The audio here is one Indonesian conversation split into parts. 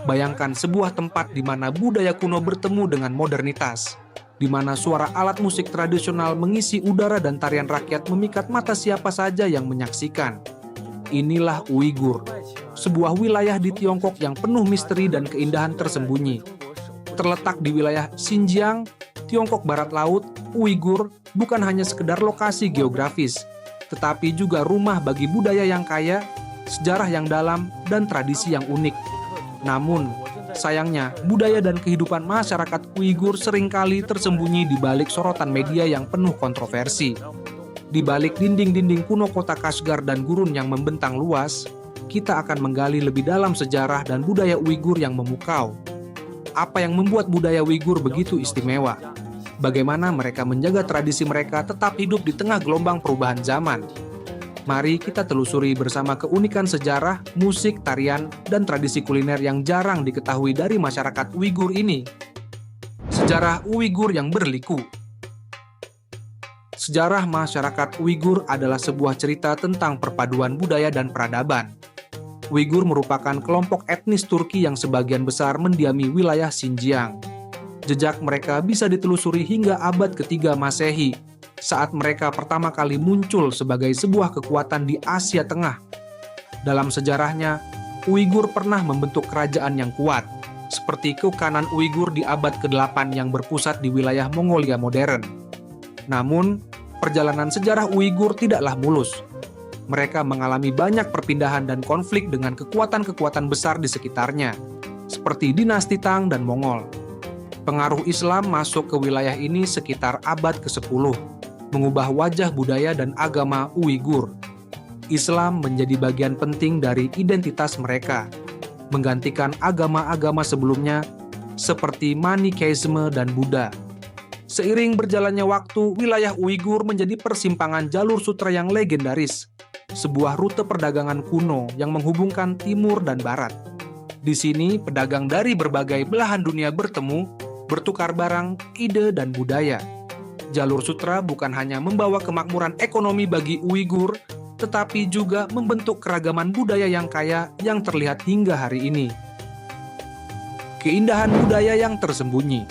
Bayangkan sebuah tempat di mana budaya kuno bertemu dengan modernitas, di mana suara alat musik tradisional mengisi udara dan tarian rakyat memikat mata siapa saja yang menyaksikan. Inilah Uighur, sebuah wilayah di Tiongkok yang penuh misteri dan keindahan tersembunyi. Terletak di wilayah Xinjiang, Tiongkok Barat Laut, Uighur bukan hanya sekedar lokasi geografis, tetapi juga rumah bagi budaya yang kaya, sejarah yang dalam, dan tradisi yang unik. Namun, sayangnya, budaya dan kehidupan masyarakat Uighur seringkali tersembunyi di balik sorotan media yang penuh kontroversi. Di balik dinding-dinding kuno kota Kashgar dan gurun yang membentang luas, kita akan menggali lebih dalam sejarah dan budaya Uighur yang memukau. Apa yang membuat budaya Uighur begitu istimewa? Bagaimana mereka menjaga tradisi mereka tetap hidup di tengah gelombang perubahan zaman? Mari kita telusuri bersama keunikan sejarah, musik, tarian, dan tradisi kuliner yang jarang diketahui dari masyarakat Uighur ini. Sejarah Uighur yang berliku. Sejarah masyarakat Uighur adalah sebuah cerita tentang perpaduan budaya dan peradaban. Uighur merupakan kelompok etnis Turki yang sebagian besar mendiami wilayah Xinjiang. Jejak mereka bisa ditelusuri hingga abad ketiga Masehi, saat mereka pertama kali muncul sebagai sebuah kekuatan di Asia Tengah. Dalam sejarahnya, Uighur pernah membentuk kerajaan yang kuat, seperti Kekhanan Uighur di abad ke-8 yang berpusat di wilayah Mongolia modern. Namun, perjalanan sejarah Uighur tidaklah mulus. Mereka mengalami banyak perpindahan dan konflik dengan kekuatan-kekuatan besar di sekitarnya, seperti dinasti Tang dan Mongol. Pengaruh Islam masuk ke wilayah ini sekitar abad ke-10, mengubah wajah budaya dan agama Uighur. Islam menjadi bagian penting dari identitas mereka, menggantikan agama-agama sebelumnya seperti Manikeisme dan Buddha. Seiring berjalannya waktu, wilayah Uighur menjadi persimpangan jalur sutra yang legendaris, sebuah rute perdagangan kuno yang menghubungkan timur dan barat. Di sini, pedagang dari berbagai belahan dunia bertemu, bertukar barang, ide, dan budaya. Jalur sutra bukan hanya membawa kemakmuran ekonomi bagi Uighur, tetapi juga membentuk keragaman budaya yang kaya yang terlihat hingga hari ini. Keindahan budaya yang tersembunyi.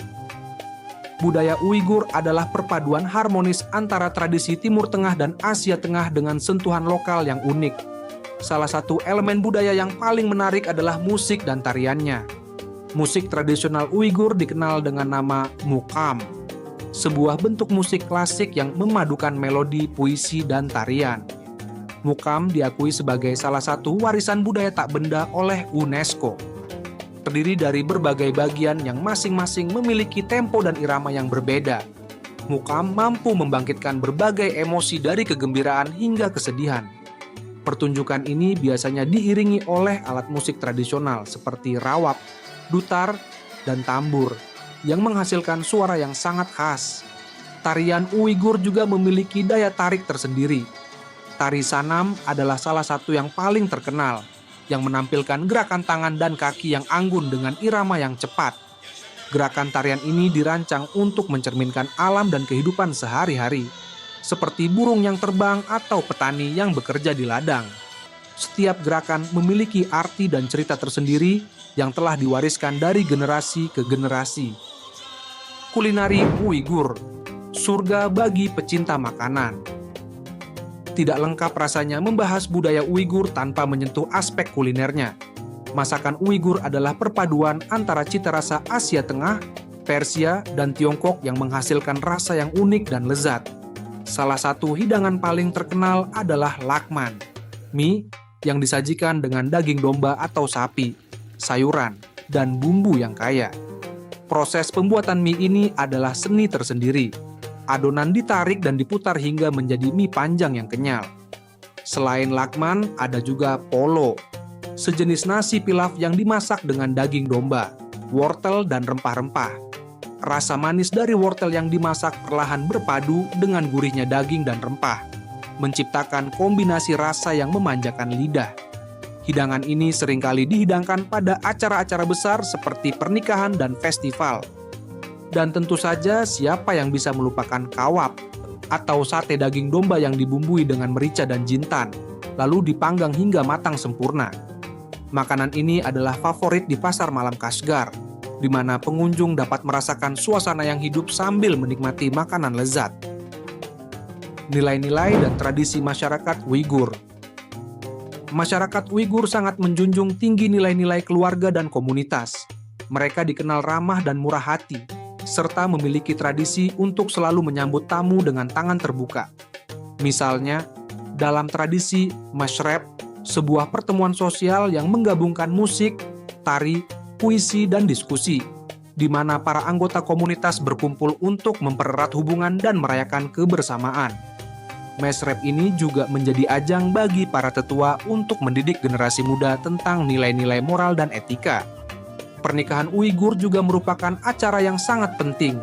Budaya Uighur adalah perpaduan harmonis antara tradisi Timur Tengah dan Asia Tengah dengan sentuhan lokal yang unik. Salah satu elemen budaya yang paling menarik adalah musik dan tariannya. Musik tradisional Uighur dikenal dengan nama mukam, sebuah bentuk musik klasik yang memadukan melodi, puisi, dan tarian. Mukam diakui sebagai salah satu warisan budaya tak benda oleh UNESCO. Terdiri dari berbagai bagian yang masing-masing memiliki tempo dan irama yang berbeda. Mukam mampu membangkitkan berbagai emosi dari kegembiraan hingga kesedihan. Pertunjukan ini biasanya diiringi oleh alat musik tradisional seperti rawap, dutar, dan tambur yang menghasilkan suara yang sangat khas. Tarian Uighur juga memiliki daya tarik tersendiri. Tari Sanam adalah salah satu yang paling terkenal, yang menampilkan gerakan tangan dan kaki yang anggun dengan irama yang cepat. Gerakan tarian ini dirancang untuk mencerminkan alam dan kehidupan sehari-hari, seperti burung yang terbang atau petani yang bekerja di ladang. Setiap gerakan memiliki arti dan cerita tersendiri yang telah diwariskan dari generasi ke generasi. Kulinari Uighur, surga bagi pecinta makanan. Tidak lengkap rasanya membahas budaya Uighur tanpa menyentuh aspek kulinernya. Masakan Uighur adalah perpaduan antara cita rasa Asia Tengah, Persia, dan Tiongkok yang menghasilkan rasa yang unik dan lezat. Salah satu hidangan paling terkenal adalah lakman, mie yang disajikan dengan daging domba atau sapi, sayuran, dan bumbu yang kaya. Proses pembuatan mie ini adalah seni tersendiri. Adonan ditarik dan diputar hingga menjadi mie panjang yang kenyal. Selain lakman, ada juga polo, sejenis nasi pilaf yang dimasak dengan daging domba, wortel, dan rempah-rempah. Rasa manis dari wortel yang dimasak perlahan berpadu dengan gurihnya daging dan rempah, menciptakan kombinasi rasa yang memanjakan lidah. Hidangan ini seringkali dihidangkan pada acara-acara besar seperti pernikahan dan festival. Dan tentu saja siapa yang bisa melupakan kawap atau sate daging domba yang dibumbui dengan merica dan jintan, lalu dipanggang hingga matang sempurna. Makanan ini adalah favorit di pasar malam Kashgar, di mana pengunjung dapat merasakan suasana yang hidup sambil menikmati makanan lezat. Nilai-nilai dan tradisi masyarakat Uighur. Masyarakat Uighur sangat menjunjung tinggi nilai-nilai keluarga dan komunitas. Mereka dikenal ramah dan murah hati, serta memiliki tradisi untuk selalu menyambut tamu dengan tangan terbuka. Misalnya, dalam tradisi Mashrab, sebuah pertemuan sosial yang menggabungkan musik, tari, puisi, dan diskusi, di mana para anggota komunitas berkumpul untuk mempererat hubungan dan merayakan kebersamaan. Mashrab ini juga menjadi ajang bagi para tetua untuk mendidik generasi muda tentang nilai-nilai moral dan etika. Pernikahan Uighur juga merupakan acara yang sangat penting,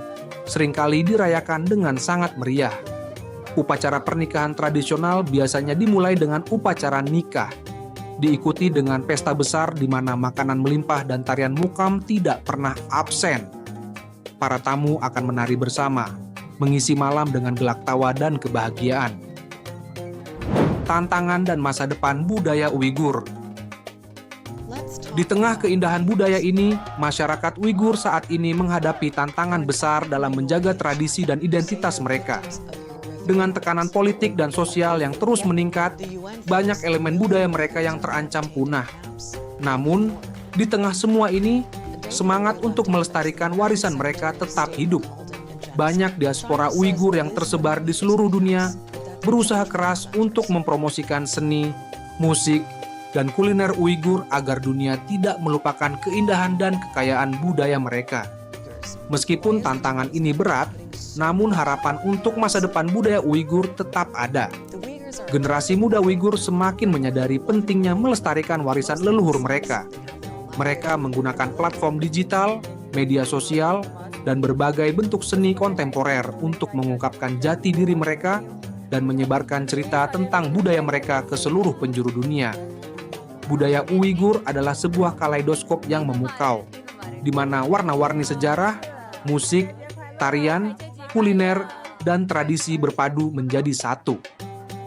seringkali dirayakan dengan sangat meriah. Upacara pernikahan tradisional biasanya dimulai dengan upacara nikah, diikuti dengan pesta besar di mana makanan melimpah dan tarian mukam tidak pernah absen. Para tamu akan menari bersama, mengisi malam dengan gelak tawa dan kebahagiaan. Tantangan dan masa depan budaya Uighur. Di tengah keindahan budaya ini, masyarakat Uighur saat ini menghadapi tantangan besar dalam menjaga tradisi dan identitas mereka. Dengan tekanan politik dan sosial yang terus meningkat, banyak elemen budaya mereka yang terancam punah. Namun, di tengah semua ini, semangat untuk melestarikan warisan mereka tetap hidup. Banyak diaspora Uighur yang tersebar di seluruh dunia berusaha keras untuk mempromosikan seni, musik, dan kuliner Uighur agar dunia tidak melupakan keindahan dan kekayaan budaya mereka. Meskipun tantangan ini berat, namun harapan untuk masa depan budaya Uighur tetap ada. Generasi muda Uighur semakin menyadari pentingnya melestarikan warisan leluhur mereka. Mereka menggunakan platform digital, media sosial, dan berbagai bentuk seni kontemporer untuk mengungkapkan jati diri mereka dan menyebarkan cerita tentang budaya mereka ke seluruh penjuru dunia. Budaya Uighur adalah sebuah kaleidoskop yang memukau, di mana warna-warni sejarah, musik, tarian, kuliner, dan tradisi berpadu menjadi satu.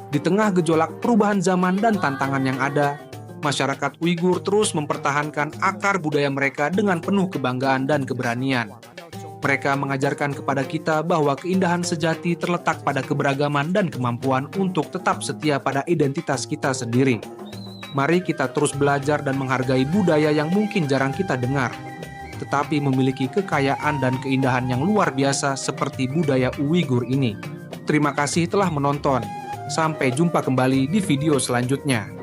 Di tengah gejolak perubahan zaman dan tantangan yang ada, masyarakat Uighur terus mempertahankan akar budaya mereka dengan penuh kebanggaan dan keberanian. Mereka mengajarkan kepada kita bahwa keindahan sejati terletak pada keberagaman dan kemampuan untuk tetap setia pada identitas kita sendiri. Mari kita terus belajar dan menghargai budaya yang mungkin jarang kita dengar, tetapi memiliki kekayaan dan keindahan yang luar biasa seperti budaya Uighur ini. Terima kasih telah menonton. Sampai jumpa kembali di video selanjutnya.